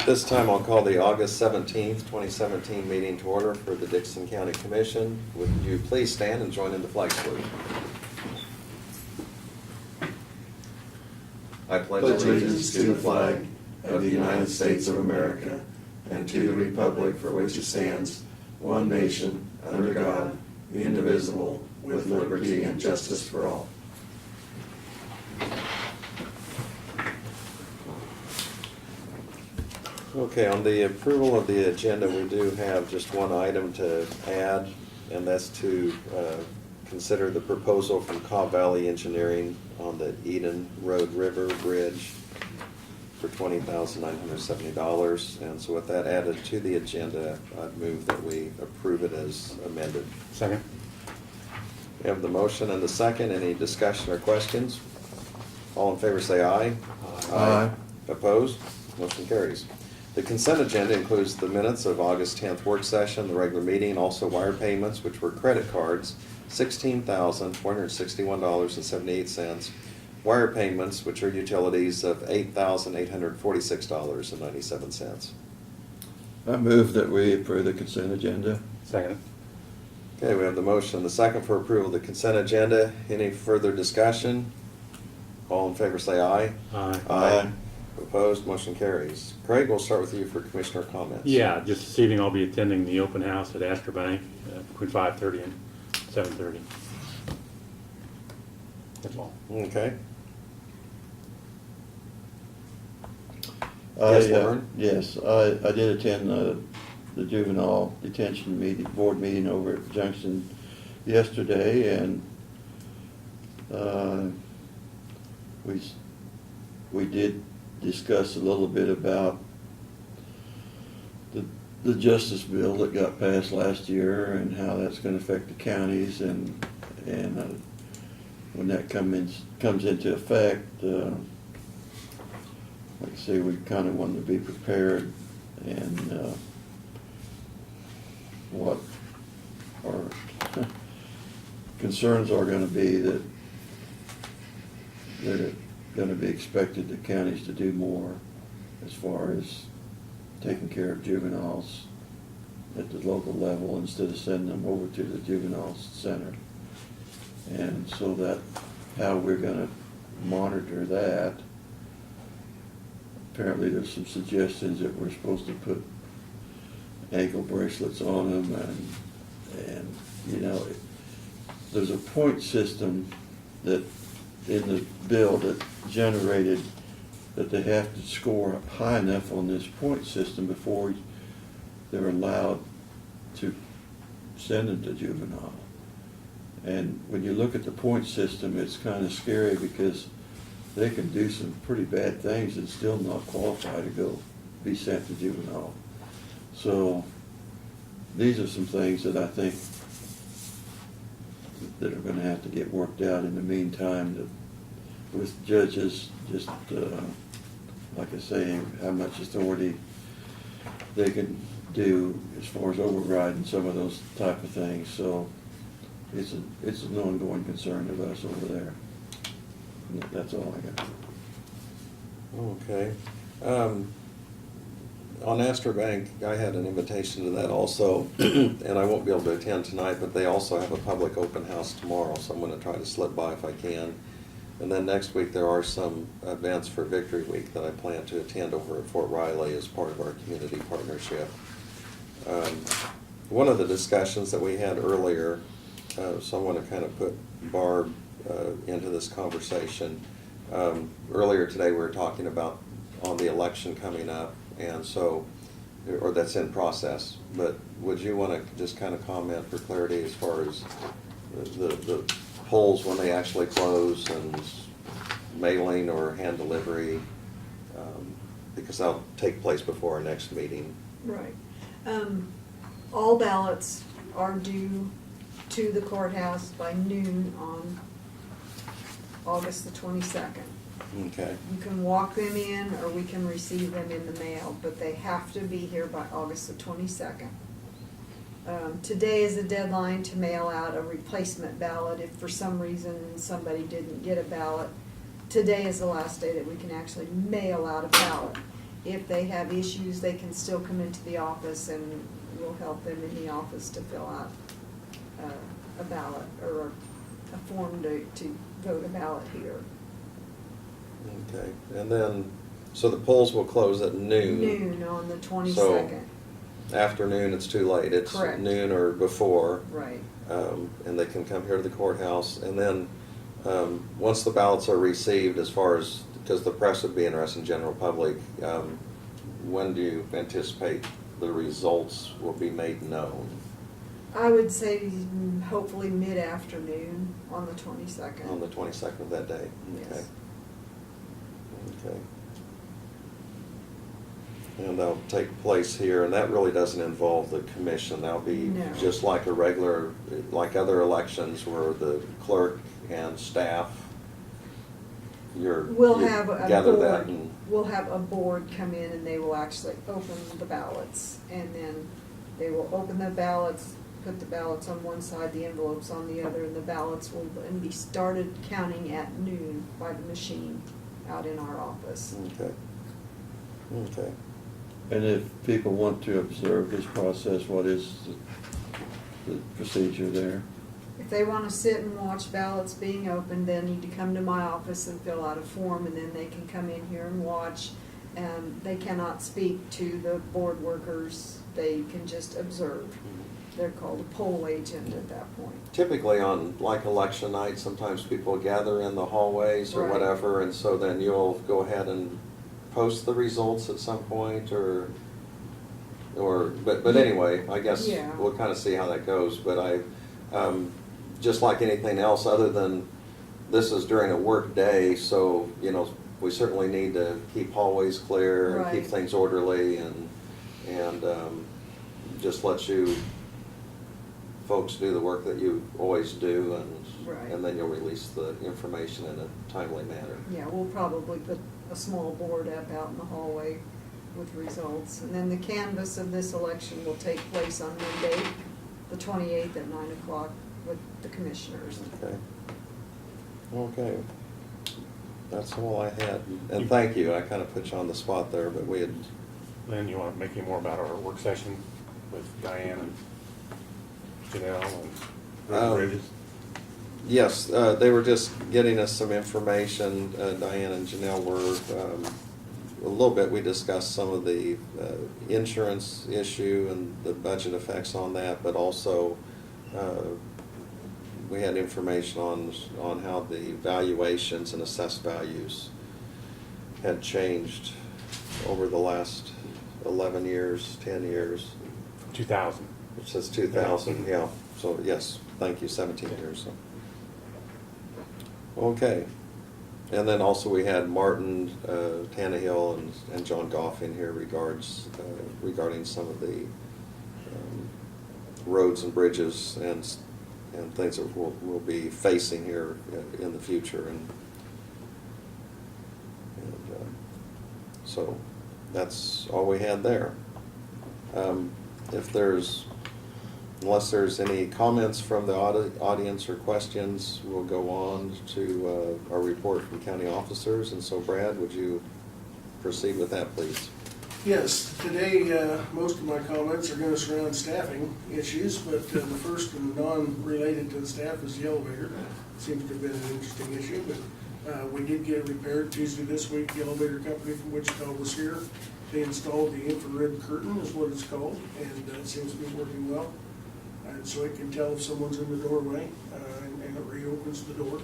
This time I'll call the August 17th, 2017 meeting to order for the Dixon County Commission. Would you please stand and join in the flag salute? I pledge allegiance to the flag of the United States of America and to the republic for which it stands, one nation, under God, indivisible, with liberty and justice for all. Okay, on the approval of the agenda, we do have just one item to add, and that's to consider the proposal from Cobb Valley Engineering on the Eden Road River Bridge for $20,970. And so with that added to the agenda, I'd move that we approve it as amended. Second. We have the motion and the second. Any discussion or questions? All in favor say aye. Aye. Opposed? Motion carries. The consent agenda includes the minutes of August 10th work session, the regular meeting, also wire payments, which were credit cards, $16,461.78. Wire payments, which are utilities, of $8,846.97. I move that we approve the consent agenda. Second. Okay, we have the motion and the second for approval of the consent agenda. Any further discussion? All in favor say aye. Aye. Aye. Opposed? Motion carries. Craig, we'll start with you for commissioner comments. Yeah, just this evening I'll be attending the open house at Astor Bank between 5:30 and 7:30. That's all. Okay. Yes, Lauren? Yes, I did attend the juvenile detention meeting, board meeting over at Junction yesterday, and we did discuss a little bit about the justice bill that got passed last year and how that's going to affect the counties, and when that comes into effect, like I say, we kind of wanted to be prepared, and what our concerns are going to be that they're going to be expected the counties to do more as far as taking care of juveniles at the local level instead of sending them over to the juvenile center. And so that how we're going to monitor that, apparently there's some suggestions that we're supposed to put ankle bracelets on them, and you know, there's a point system that in the bill that generated that they have to score high enough on this point system before they're allowed to send them to juvenile. And when you look at the point system, it's kind of scary because they can do some pretty bad things and still not qualify to go be sent to juvenile. So these are some things that I think that are going to have to get worked out in the meantime, that with judges just like I say, how much authority they can do as far as overriding some of those type of things. So it's an ongoing concern of us over there. And that's all I got. Okay. On Astor Bank, I had an invitation to that also, and I won't be able to attend tonight, but they also have a public open house tomorrow, so I'm going to try to slip by if I can. And then next week there are some events for Victory Week that I plan to attend over at Fort Riley as part of our community partnership. One of the discussions that we had earlier, so I want to kind of put Barb into this conversation. Earlier today we were talking about on the election coming up, and so, or that's in process, but would you want to just kind of comment for clarity as far as the polls when they actually close, and mailing or hand delivery, because that'll take place before our next meeting? Right. All ballots are due to the courthouse by noon on August the 22nd. Okay. You can walk them in, or we can receive them in the mail, but they have to be here by August the 22nd. Today is the deadline to mail out a replacement ballot if for some reason somebody didn't get a ballot. Today is the last day that we can actually mail out a ballot. if they have issues, they can still come into the office and we'll help them in the office to fill out a ballot or a form to vote a ballot here. Okay, and then, so the polls will close at noon. Noon on the 22nd. Afternoon, it's too late. It's Correct. noon or before. Right. And they can come here to the courthouse. And then, once the ballots are received, as far as, because the press would be interested in general public, when do you anticipate the results will be made known? I would say hopefully mid-afternoon on the 22nd. On the 22nd of that day? Yes. Okay. Okay. And that'll take place here, and that really doesn't involve the commission. That'll be No. just like a regular, like other elections where the clerk and staff, We'll you have a gather that board, and, we'll have a board come in and they will actually open the ballots. And then they will open the ballots, put the ballots on one side, the envelopes on the other, and the ballots will then be started counting at noon by the machine out in our office. okay. Okay. And if people want to observe this process, what is the procedure there? If they want to sit and watch ballots being opened, they need to come to my office and fill out a form, and then they can come in here and watch. They cannot speak to the board workers, they can just observe. They're called a poll agent at that point. Typically on like election night, sometimes people gather in the hallways or Right. whatever, and so then you'll go ahead and post the results at some point, but anyway, I guess Yeah. we'll kind of see how that goes, but just like anything else, other than this is during a work day, so, we certainly need to keep hallways clear and keep Right. things orderly and just let you folks do the work that you always do, Right. and then you'll release the information in a timely manner. Yeah, we'll probably put a small board up out in the hallway with results. And then the canvass of this election will take place on Monday, the 28th at 9 o'clock with the commissioners. Okay. Okay. That's all I had. And thank you. I kind of put you on the spot there, but we had, Lynn, you want to make any more about our work session with Diane and Janelle and Rick Bridges? yes, they were just getting us some information. Diane and Janelle were, a little bit, we discussed some of the insurance issue and the budget effects on that, but also we had information on how the valuations and assessed values had changed over the last 11 years, 10 years. 2000. It says 2000, yeah. So, yes, thank you, 17 years. So. Okay. And then also we had Martin Tannehill and John Goff in here regarding some of the roads and bridges and things that we'll be facing here in the future. And so that's all we had there. Unless there's any comments from the audience or questions, we'll go on to our report from county officers. And so Brad, would you proceed with that, please? Yes, today, most of my comments are gonna surround staffing issues, but the first and non-related to the staff is the elevator. Seems to have been an interesting issue, but we did get it repaired Tuesday this week. The elevator company from Wichita was here. They installed the infrared curtain, is what it's called, and it seems to be working well. And so it can tell if someone's in the doorway, and it reopens the door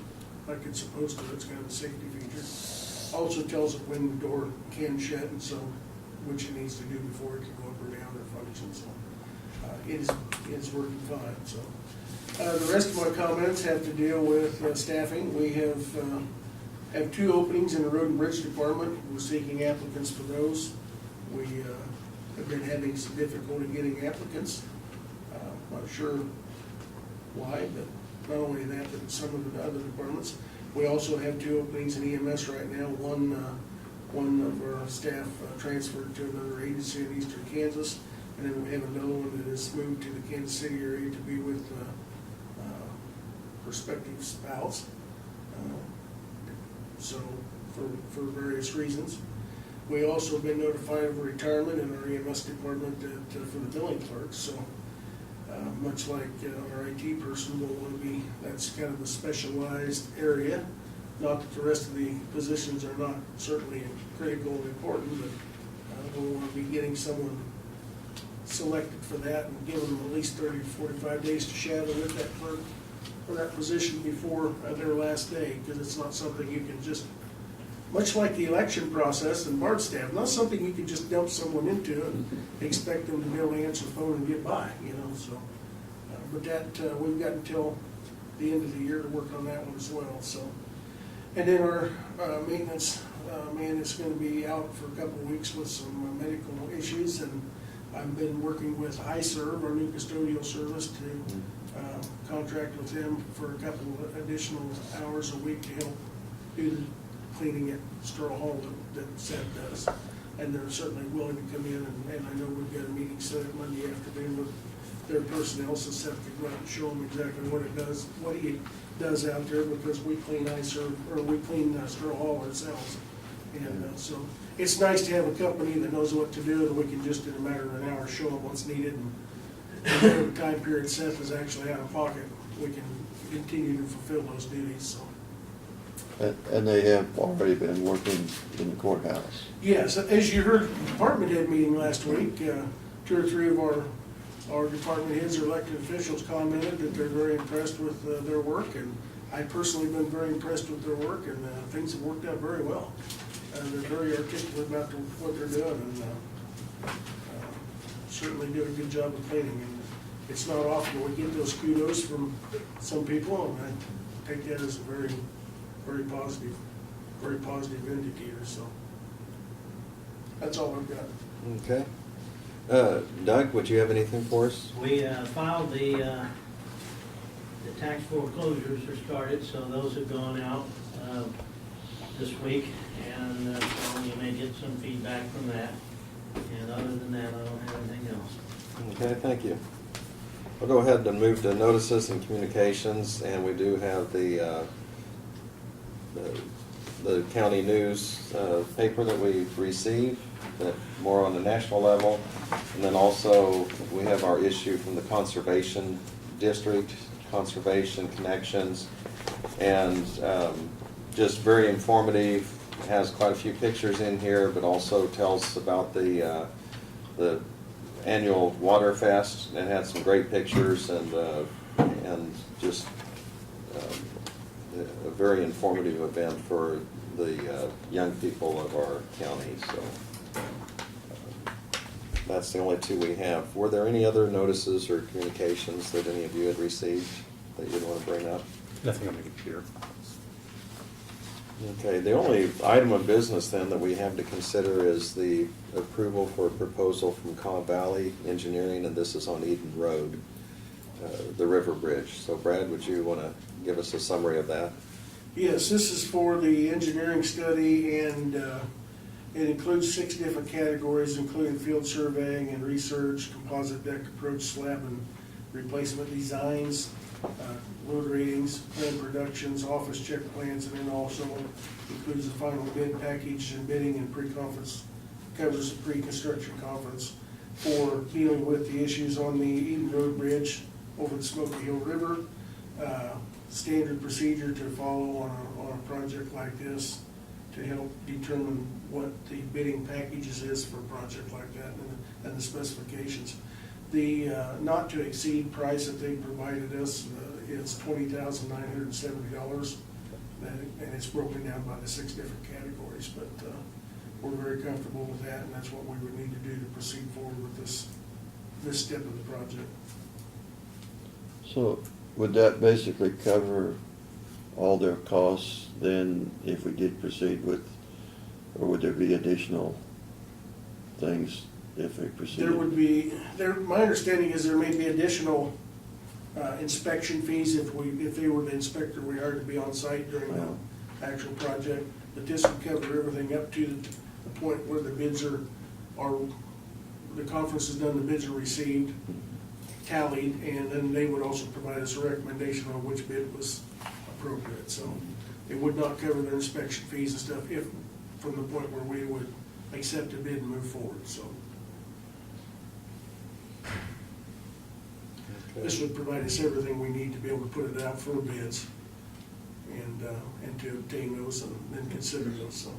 like it's supposed to. It's kind of a safety feature. Also tells it when the door can shut, and so which it needs to do before it can go up or down or function. So it is working fine. So the rest of my comments have to deal with staffing. We have 2 openings in the road and bridge department. We're seeking applicants for those. We have been having some difficulty getting applicants. Not sure why, but not only that, but some of the other departments. We also have 2 openings in EMS right now. One of our staff transferred to another agency in eastern Kansas, and then we have another one that has moved to the Kansas City area to be with prospective spouse. So for various reasons. We also have been notified of a retirement in our EMS department for the billing clerks, so much like our IT person will want to be, that's kind of a specialized area. Not that the rest of the positions are not certainly critical and important, but we'll want to be getting someone selected for that and giving them at least 30 to 45 days to shadow with that clerk for that position before their last day, because it's not something you can just, much like the election process and BART staff, not something you can just dump someone into and expect them to be able to answer the phone and get by, you know, so. But that, we've got until the end of the year to work on that one as well, so. And then our maintenance man is gonna be out for a couple of weeks with some medical issues, and I've been working with iServe, our new custodial service, to contract with them for a couple of additional hours a week to help do the cleaning at Straw Hall that Seth does. And they're certainly willing to come in, and I know we've got a meeting set up Monday afternoon with their personnel, so Seth can go out and show them exactly what it does, what he does out there, because we clean iServe, or we clean Straw Hall ourselves. And so it's nice to have a company that knows what to do, and we can just in a matter of an hour show them what's needed, and whatever time period Seth is actually out of pocket, we can continue to fulfill those duties, so. And they have already been working in the courthouse. Yes, as you heard, department head meeting last week, 2 or 3 of our department heads or elected officials commented that they're very impressed with their work, and I personally been very impressed with their work, and things have worked out very well. They're very articulate about what they're doing, and certainly did a good job of cleaning. And it's not often we get those kudos from some people, and I take that as a very, very positive indicator, so. That's all I've got. Okay. Doug, would you have anything for us? We filed the tax foreclosures are started, so those have gone out this week, and so you may get some feedback from that. And other than that, I don't have anything else. Okay, thank you. I'll go ahead and move to notices and communications, and we do have the county news paper that we've received, that more on the national level. And then also, we have our issue from the Conservation District, Conservation Connections, and just very informative, has quite a few pictures in here, but also tells about the annual Water Fest, and had some great pictures, and just a very informative event for the young people of our county, so. That's the only 2 we have. Were there any other notices or communications that any of you had received that you'd want to bring up? Nothing on the computer. Okay, the only item of business then that we have to consider is the approval for a proposal from Cobb Valley Engineering, and this is on Eden Road, the River Bridge. So Brad, would you want to give us a summary of that? Yes, this is for the engineering study, and it includes 6 different categories, including field surveying and research, composite deck approach, slab and replacement designs, road ratings, plan productions, office check plans, and then also includes the final bid package and bidding and pre-conference, covers the pre-construction conference for dealing with the issues on the Eden Road Bridge over the Smoky Hill River. Standard procedure to follow on a project like this to help determine what the bidding packages is for a project like that, and the specifications. The not to exceed price that they provided us is $20,970, and it's broken down by the 6 different categories, but we're very comfortable with that, and that's what we would need to do to proceed forward with this step of the project. So would that basically cover all their costs then if we did proceed with, or would there be additional things if we proceeded? There would be, my understanding is there may be additional inspection fees if they were the inspector we hired to be on site during the actual project. But this would cover everything up to the point where the bids are the conference is done, the bids are received, tallied, and then they would also provide us a recommendation on which bid was appropriate. So it would not cover their inspection fees and stuff if, from the point where we would accept a bid and move forward, so. This would provide us everything we need to be able to put it out for bids and to obtain those and then consider those, so.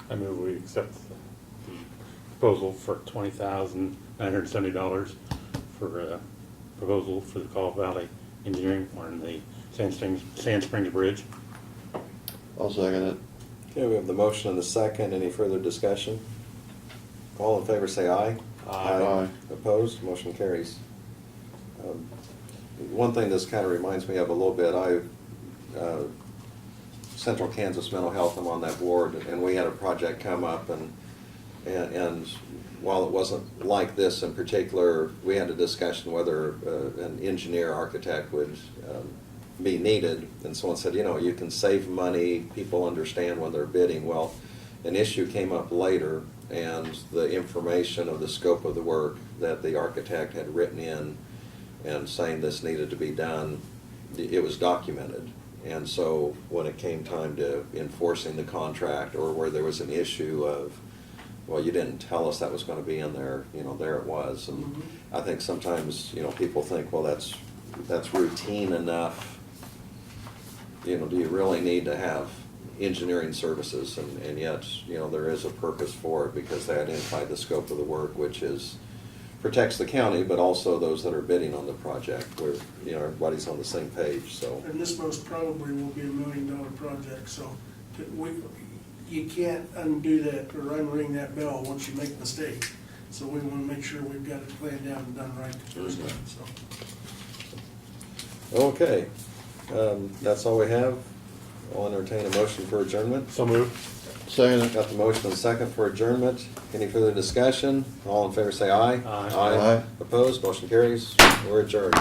I move we accept the proposal for $20,970 for a proposal for the Call Valley Engineering on the Sand Springs Bridge. I'll second it. Okay, we have the motion and the second. Any further discussion? All in favor say aye. Aye. Opposed? Motion carries. One thing this kind of reminds me of a little bit, Central Kansas Mental Health, I'm on that board, and we had a project come up, and while it wasn't like this in particular, we had a discussion whether an engineer, architect would be needed, and someone said, you know, you can save money, people understand when they're bidding. Well, an issue came up later, and the information of the scope of the work that the architect had written in and saying this needed to be done, it was documented. And so when it came time to enforcing the contract, or where there was an issue of, well, you didn't tell us that was going to be in there, you know, there it was. And I think sometimes, you know, people think, well, that's routine enough. You know, do you really need to have engineering services? And yet, you know, there is a purpose for it, because they identify the scope of the work, which protects the county, but also those that are bidding on the project, where, you know, everybody's on the same page, so. And this most probably will be $1 million project, so you can't undo that or unring that bell once you make a mistake. So we want to make sure we've got it planned out and done right the first time, so. Okay, that's all we have. I'll entertain a motion for adjournment. So moved. Second it. Got the motion and second for adjournment. Any further discussion? All in favor say aye. Aye. Aye. Opposed? Motion carries. We're adjourned.